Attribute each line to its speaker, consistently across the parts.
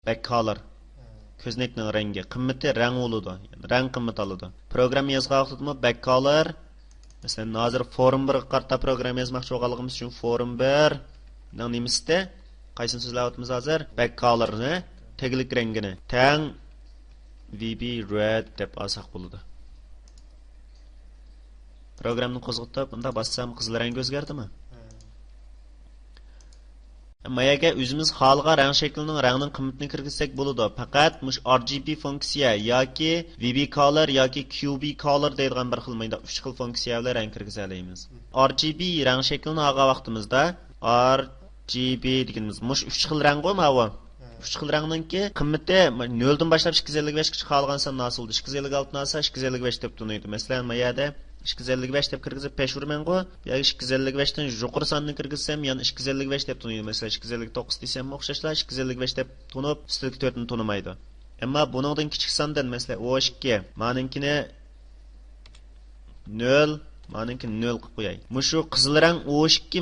Speaker 1: back color. Ko'znakning rangi, qimmati rang bo'ladi. Yani rang qimmat oladi. Program yozgan vaqtida back color. Masalan, hozir forum 1 qarta program yozmoqchi bo'lganligimiz uchun forum 1 ning nimasida qaysini so'zlayapmiz hozir? Back colorni, teglik rangini tang VB red deb olsak bo'ladi. Programni qo'zg'atib, bunda bossam qizil rang o'zgardimi? Mayaga o'zimiz xohlagan rang shaklining rangning qimmatini kirgizsak bo'ladi. Faqat mush RGB funksiya yoki VB color yoki QB color deydigan bir xil mayda 3 xil funksiyalar rang kirgiza olamiz. RGB rang shaklini olgan vaqtimizda RGB deganimiz mush 3 xil rang qo'ymavi. 3 xil rangninki qimmati 0 dan boshlab 255 gacha qolgan san nasildi. 256 nasa 255 deb tunaydi. Masalan, mayada 255 deb kirgizib pesh urmango yoki 255 dan yuqori sonini kirgizsam, yana 255 deb tunaydi. Masalan, 259 desam o'xshashlar 255 deb tunib, üstüdeki 4 ni tunamaydi. Ammo buningdan kichik sondan, masalan, O2 meninkini 0, meniki 0 qilib qo'yay. Mushu qizil rang O2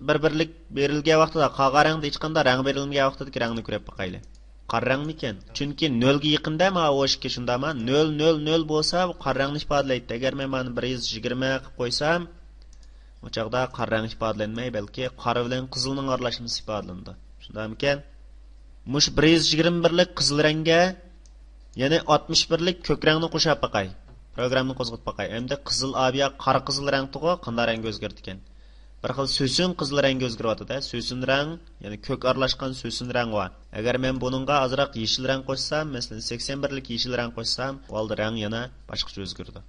Speaker 1: bir-birlik berilgan vaqtida qora rangda hech qanday rang berilmagan vaqtidagi rangni ko'rib boqayli. Qora rangmikan? Chunki 0 ga yaqinda ma O2 shundami? 0 0 0 bo'lsa bu qora rangni ifodalaydi. Agar men mana 120 qilib qo'ysam, o chaqda qora rang ifodalanmay, balki qora bilan qizilning aralashmasi ifodalandi. Shundamikan? Mush 121 lik qizil rangga yana 61 lik ko'k rangni qo'shib boqay. Programni qo'zg'atib boqay. Endi qizil abiya qora qizil rang tug'i qanday rang o'zgardi ekan? Bir xil so'sin qizil rangga o'zgaryapti-da. So'sin rang, ya'ni ko'k aralashgan so'sin rang bor. Agar men buningga azroq yeshil rang qo'shsam, masalan 81 lik yeshil rang qo'shsam, oldi rang yana boshqacha o'zgardi.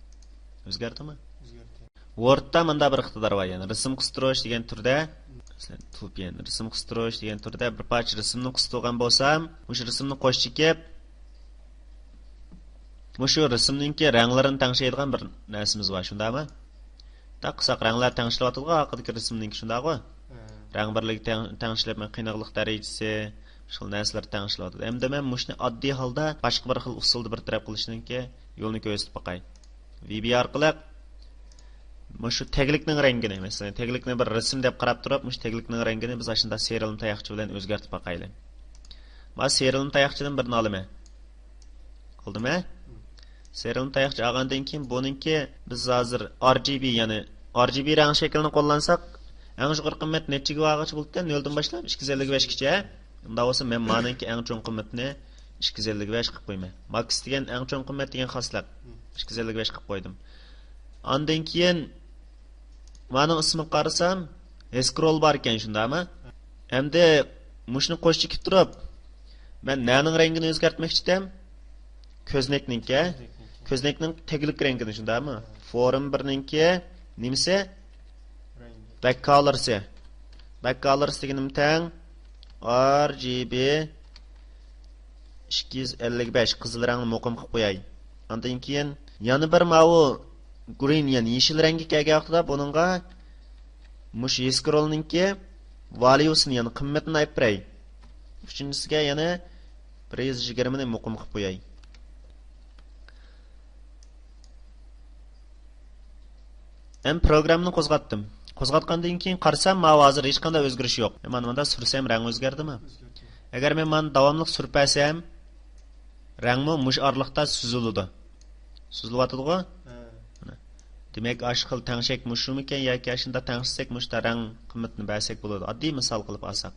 Speaker 1: O'zgardimi? O'zgardi. Wordda menda bir iqtidor bor, ya'ni rasm qistirish degan turda, masalan, tupian rasm qistirish degan turda bir parcha rasmni qistirgan bo'lsam, o'sha rasmni qo'shib kelib mushu rasmninki ranglarini tangshaydigan bir narsamiz bor, shundami? Taqsaq ranglar tangshilayotgan haqidagi rasmninki shundaqmi? Rang birligi tangshilab qiynaqlik darajasi, shu narsalar tangshilayotdi. Endi men mushni oddiy holda boshqa bir xil usulda bir taraf qilishninki yo'lni ko'rsatib boqay. VB orqali mushu teglikning rangini, masalan, teglikni bir rasm deb qarab turib, mush teglikning rangini biz ashunda serial tayoqcha bilan o'zgartib boqaylik. Men serial tayoqchadan birini olaman. Qoldimi? Serial tayoqcha olgandan keyin buningki biz hozir RGB, ya'ni RGB rang shaklini qo'llansak, eng yuqori qimmat nechiga varg'ichi bo'ldi? 0 dan boshlab 255 gacha. Unda bo'lsa men meningki eng cho'ng qimmatni 255 qilib qo'yman. Max degan eng cho'ng qimmat degan xoslat 255 qilib qo'ydim. Ondan keyin mening ismimni qarasam, scroll bar ekan, shundami? Endi mushni qo'shib kelib turib, men naning rangini o'zgartmoqchi edim. Ko'znakninki, ko'znakning teglik rangini, shundami? Forum 1ninki nimasi? Back colorsi. Back colors deganim tang RGB 255 qizil rangni muqim qilib qo'yay. Undan keyin yana bir mavu green, ya'ni yeshil rangga kelgan vaqtida buningga mush scrollninki valuesini, ya'ni qimmatini aytray. Uchinchisiga yana 120 ni muqim qilib qo'yay. Hem programni qo'zg'atdim. Qo'zg'atgandan keyin qarsam, mana hozir hech qanday o'zgarish yo'q. Mana bunda sursam rang o'zgardimi? Agar men mana davomli surpasam, rangmi mush orliqda suziladi. Suzilyapti-ku? Demak, ashqil tangshak mushumi ekan yoki ashunda tangshsak mushta rang qimmatini bersak bo'ladi. Oddiy misol qilib olsak.